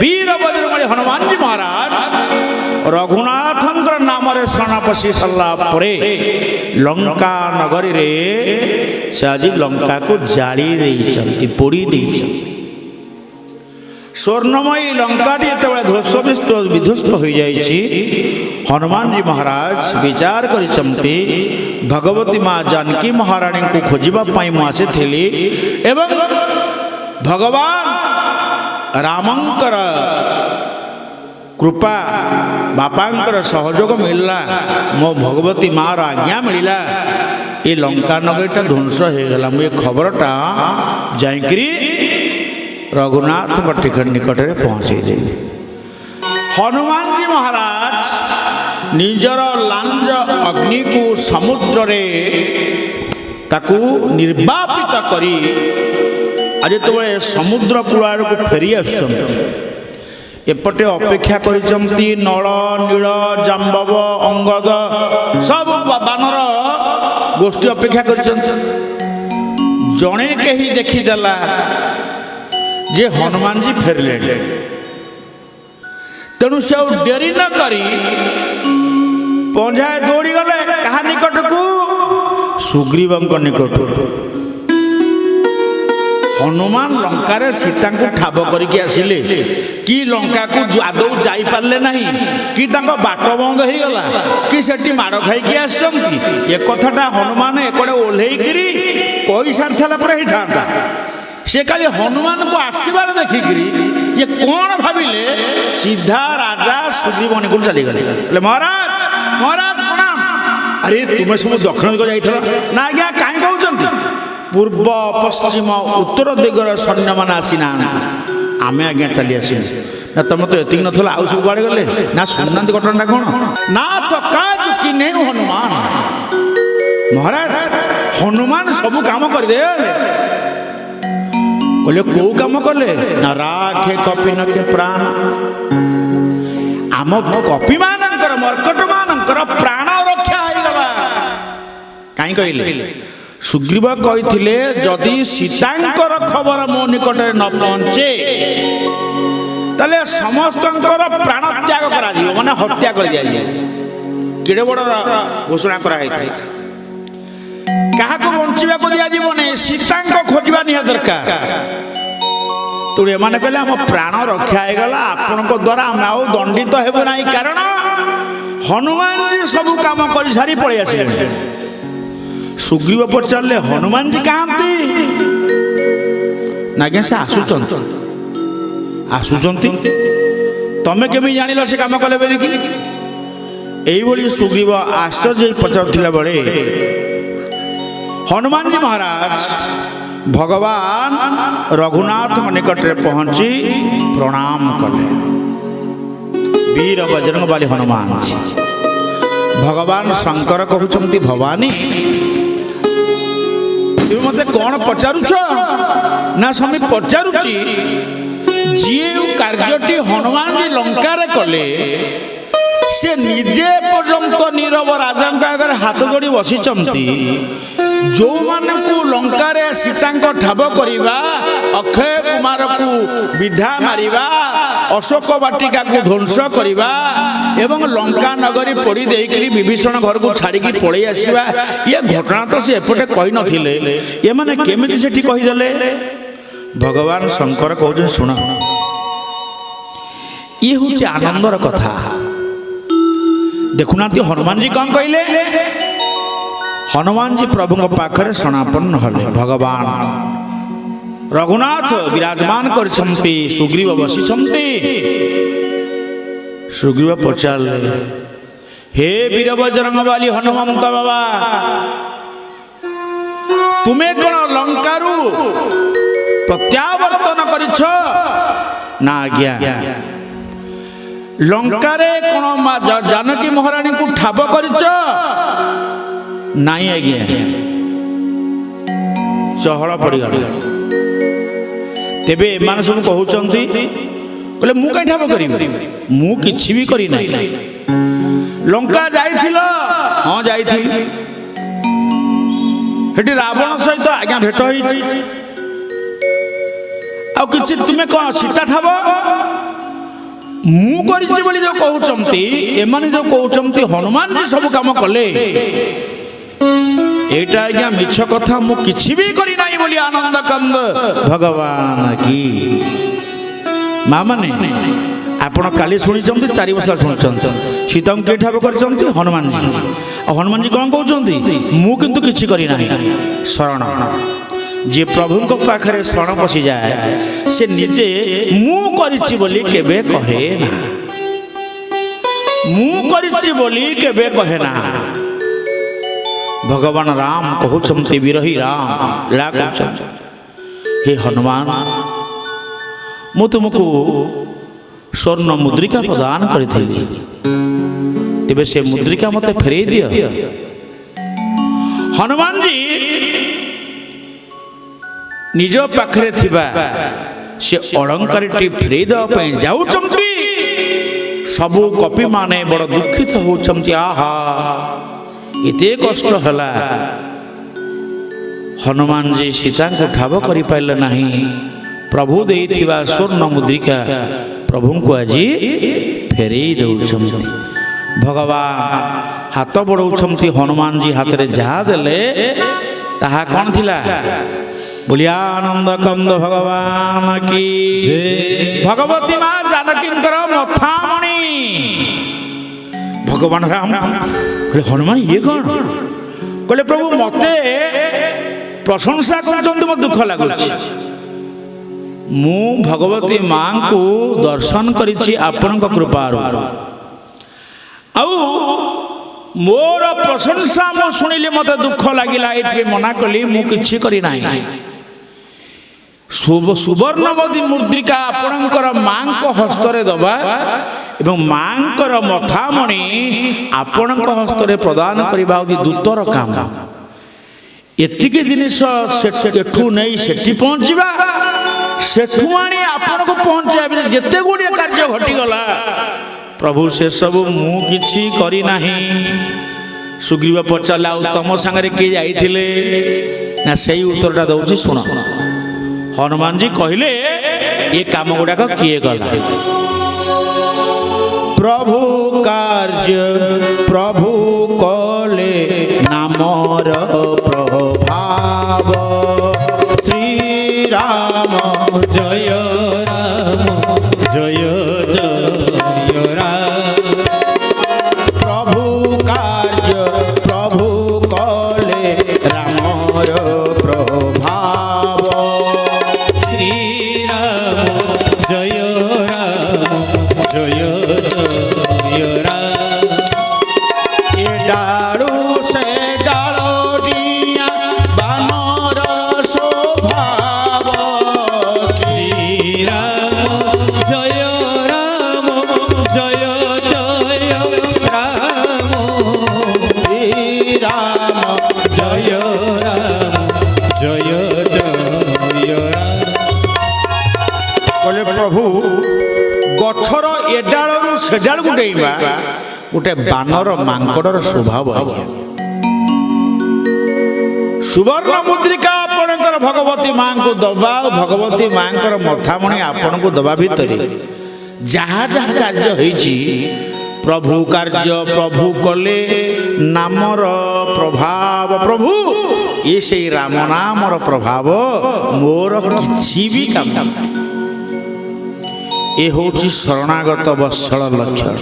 वीर बजरंगबली हनुमान जी महाराज रघुनाथंकर नाम शरण पशि सारा लंका नगरी रे से आज लंका को जाली देइछंती पोड़ी देइछंती। स्वर्णमयी लंकाटी जो ध्वस्त विध्वस्त हो जाइछि हनुमान जी महाराज विचार करिसंती भगवती माँ जानकी महारानी को खोजिबा पाई मु आसीथिली एवं भगवान रामंकर कृपा बापांकर सहयोग मिलला मो भगवती माँ आज्ञा मिलला ये लंका नगरीटा ध्वंस हो गला मुझे खबरटा जाइकरी रघुनाथ बट्टिखर निकट में पहुँचे देवी। हनुमान जी महाराज निजर लांज अग्नि को समुद्र रे ताकू निर्वापित करी आज जो समुद्र कूल को फेरी एपटे अपेक्षा करिसंती नल नील जाम्बव अंगद सब बानर गोष्ठी अपेक्षा करिसंती जणे कही देखीदेला जे हनुमान जी फेरले तेणु से डेरी न करी पंझाए दौड़ी गले कहा निकट को सुग्रीव निकट। हनुमान लंकार सीता को ठाब करके आसिले कि लंका को आदौ जाई पारले नहीं कि तांको बाट बंद हो गला कि सेठी माड़ खाई आसचंती ए कथाटा हनुमान एकड़े ओल्हेइकरी कहि सारथला पर ही थांता से खाली हनुमान को आसबार देखिकी ये कौन भाविले सीधा राजा सुग्रीव को चली गले महाराज महाराज प्रणाम अरे तुम्हें सब दक्षिण दिग जाइल ना आज्ञा कहीं कहते पूर्व पश्चिम उत्तर दिगर सैन्य मान आसीना आमे आज्ञा चली आस ना तुम तो ये ना आउ सब कुआड़े गले ना शुणुना घटना कौन ना तो काज कि नहीं हनुमान महाराज हनुमान सब काम करदे बोले कौ कम कले ना राखे कपि न के प्राण आम कपि मानकर मर्कट मानकर प्राण रक्षा हो गला कहीं कहले सुग्रीव कही जदि सीतांकर खबर मो निकट न पहुंचे ताले समस्त प्राण त्याग करा माने हत्या कर दिया केड़े बड़ घोषणा करा क्या बंचा दिज्वनी सीता खोजा निहा दरकार तेणु एमाने कहले आम प्राण रक्षा हो गला आपण द्वारा आम आउ दंडित हेबु ना कारण हनुमान जी सब काम कर सारी पलि आसे। सुग्रीव पचारे हनुमान जी कहती ना से आसुचंती तमें केमी जानिल से काम कले बोलिकी यही सुग्रीव आश्चर्य पचारुला बेले हनुमान जी महाराज भगवान रघुनाथ निकट में पहुंची प्रणाम कले वीर बजरंगबली हनुमान जी भगवान शंकर कहते भवानी तुम मत कौन पचारुच ना स्वामी पचारुची जी कार्यटी हनुमान जी लंकार कले से निजे पर्यंत नीरव राजा आगे हाथ जोड़ी बसिचंती जो मान को लंकार सीता ठाब करवा अक्षय कुमार को विधा मारिबा अशोक वाटिका को ध्वंस करवा एवं लंका नगरी पोड़ी देकरी विभीषण घर को छाड़ी पलि आसवा ये घटना तो से एपटे कही नथिले ये माने केमिति सेठी कहीदेले भगवान शंकर कहते शुण ये हूँ आनंदर कथा देखुना हनुमान जी कौन कहले हनुमान जी प्रभु पाखरे शरणापन्न हले भगवान रघुनाथ विराजमान करछंती सुग्रीव बसिछंती सुग्रीव पचारे हे वीर बजरंगबली हनुमंत बाबा तुम्हें कौन लंकारु प्रत्यावर्तन करिछ ना आज्ञा लंकारे कौन जानकी महारानी को ठाब करिछ नाई आज्ञा चहल पड़गला तेबे एमाने सब कहउचंती कहले मु कहीं ठाब करी मु किछि भी करी नाही लंका जाइथिलो हां जाइथिली हेटी रावण सहित आज्ञा भेट होईछि आ किछि तुमे कोन सीता ठाब ମୁଁ କରିଛି ବୋଲି ଯୋଉ କହୁଛନ୍ତି, ଏମାନେ ଯୋଉ କହୁଛନ୍ତି ହନୁମାନ ଯେ ସବୁ କାମ କଲେ, ଏଇଟା ଆଜ୍ଞା ମିଛ କଥା। ମୁଁ କିଛି ବି କରିନାହିଁ ବୋଲି ଆନନ୍ଦ କନ୍ଦ ଭଗବାନ କି। ମା ମାନେ ଆପଣ କାଲି ଶୁଣିଛନ୍ତି, 4 ବର୍ଷ ଶୁଣିଛନ୍ତି, ସୀତାଙ୍କୁ କିଏ ଠାବ କରିଛନ୍ତି? ହନୁମାନଜୀ। ଆଉ ହନୁମାନଜୀ କ'ଣ କହୁଛନ୍ତି? ମୁଁ କିନ୍ତୁ କିଛି କରିନାହିଁ। ଶରଣ, ଯିଏ ପ୍ରଭୁଙ୍କ ପାଖରେ ଶରଣ ପଶିଯାଏ ସେ ନିଜେ ମୁଁ କରିଛି ବୋଲି କେବେ କହେ ନା। ମୁଁ କରିଛି ବୋଲି କେବେ କହେ ନା। ଭଗବାନ ରାମ କହୁଛନ୍ତି, ବିରହୀ ରାମ ଲୀଳା କହୁଛନ୍ତି, ହେ ହନୁମାନ, ମୁଁ ତୁମକୁ ସ୍ୱର୍ଣ୍ଣ ମୁଦ୍ରିକା ପ୍ରଦାନ କରିଥିଲି, ତେବେ ସେ ମୁଦ୍ରିକା ମତେ ଫେରେଇ ଦିଅ। ହନୁମାନଜୀ ନିଜ ପାଖରେ ଥିବା ସେ ଅଳଙ୍କାରଟି ଫେରେଇ ଦେବା ପାଇଁ ଯାଉଛନ୍ତି। ସବୁ କପି ମାନେ ବଡ଼ ଦୁଃଖିତ ହେଉଛନ୍ତି। ଆହା, ଏତେ କଷ୍ଟ ହେଲା। ହନୁମାନଜୀ ସୀତାଙ୍କୁ ଠାବ କରିପାରିଲେ ନାହିଁ। ପ୍ରଭୁ ଦେଇଥିବା ସ୍ୱର୍ଣ୍ଣ ମୁଦ୍ରିକା ପ୍ରଭୁଙ୍କୁ ଆଜି ଫେରେଇ ଦେଉଛନ୍ତି। ଭଗବାନ ହାତ ବଢ଼ାଉଛନ୍ତି। ହନୁମାନଜୀ ହାତରେ ଯାହା ଦେଲେ ତାହା କ'ଣ ଥିଲା? ବୋଲିଆ ଆନନ୍ଦ କନ୍ଦ ଭଗବାନ କି। ଭଗବତୀ ମା ଜାନକୀଙ୍କର ମଥାମଣି। ଭଗବାନ ରାମ କହିଲେ, ହନୁମାନ ଇଏ କ'ଣ? କହିଲେ, ପ୍ରଭୁ ମତେ ପ୍ରଶଂସା କରୁଛନ୍ତି, ମୋ ଦୁଃଖ ଲାଗୁଛି। ମୁଁ ଭଗବତୀ ମାଙ୍କୁ ଦର୍ଶନ କରିଛି ଆପଣଙ୍କ କୃପାରୁ, ଆଉ ମୋର ପ୍ରଶଂସା ମୁଁ ଶୁଣିଲି, ମତେ ଦୁଃଖ ଲାଗିଲା, ଏଥିପାଇଁ ମନା କଲି, ମୁଁ କିଛି କରିନାହିଁ। ସୁବର୍ଣ୍ଣବତୀ ମୁଦ୍ରିକା ଆପଣଙ୍କର ମାଙ୍କ ହସ୍ତରେ ଦେବା ଏବଂ ମାଙ୍କର ମଥାମଣି ଆପଣଙ୍କ ହସ୍ତରେ ପ୍ରଦାନ କରିବା ହେଉଛି ଦୂତର କାମ। ଏତିକି ଜିନିଷ ଏଠୁ ନେଇ ସେଠି ପହଞ୍ଚିବା, ସେଠୁ ଆଣି ଆପଣଙ୍କୁ ପହଞ୍ଚାଇବା, ଯେତେ ଗୁଡ଼ିଏ କାର୍ଯ୍ୟ ଘଟିଗଲା, ପ୍ରଭୁ ସେସବୁ ମୁଁ କିଛି କରିନାହିଁ। ସୁଗ୍ରୀବ ପଚାରିଲା, ଆଉ ତମ ସାଙ୍ଗରେ କିଏ ଯାଇଥିଲେ ନା? ସେଇ ଉତ୍ତରଟା ଦଉଛି, ଶୁଣ। ହନୁମାନଜୀ କହିଲେ, ଏ କାମ ଗୁଡାକ କିଏ କଲା? ପ୍ରଭୁ କାର୍ଯ୍ୟ ପ୍ରଭୁ କଲେ, ନାମର ପ୍ରଭାବ। ଶ୍ରୀରାମ ଜୟ ରାମ ଜୟ ଜୟ ରାମ। ପ୍ରଭୁ କାର୍ଯ୍ୟ ପ୍ରଭୁ କଲେ, ରାମର ପ୍ରଭାବ। ଶ୍ରୀରାମ ଜୟ ରାମ ଜୟ ଜୟ ରାମ। ଏ ଡାଳୁ ସେ ଡାଳ ଡିଆଁ ବାନର ସ୍ୱଭାବ। ଶ୍ରୀରାମ ଜୟ ରାମ ଜୟ ଜୟ ରାମ। ଶ୍ରୀରାମ ଜୟ ରାମ ଜୟ ଜୟ ରାମ। କହିଲେ, ପ୍ରଭୁ ଗଛର ଏ ଡାଳରୁ ସେ ଡାଳକୁ ଡେଇଁବା ଗୋଟେ ବାନର ମାଙ୍କଡର ସ୍ୱଭାବ। ସୁବର୍ଣ୍ଣ ମୁଦ୍ରିକା ଆପଣଙ୍କର ଭଗବତୀ ମାଙ୍କୁ ଦବା, ଭଗବତୀ ମାଙ୍କର ମଥାମଣି ଆପଣଙ୍କୁ ଦବା ଭିତରେ ଯାହା ଯାହା କାର୍ଯ୍ୟ ହେଇଛି, ପ୍ରଭୁ କାର୍ଯ୍ୟ ପ୍ରଭୁ କଲେ, ନାମର ପ୍ରଭାବ। ପ୍ରଭୁ ଏ ସେଇ ରାମ ନାମର ପ୍ରଭାବ, ମୋର କିଛି ବି କାମ। ଏ ହେଉଛି ଶରଣାଗତ ବତ୍ସଳ ଲକ୍ଷଣ।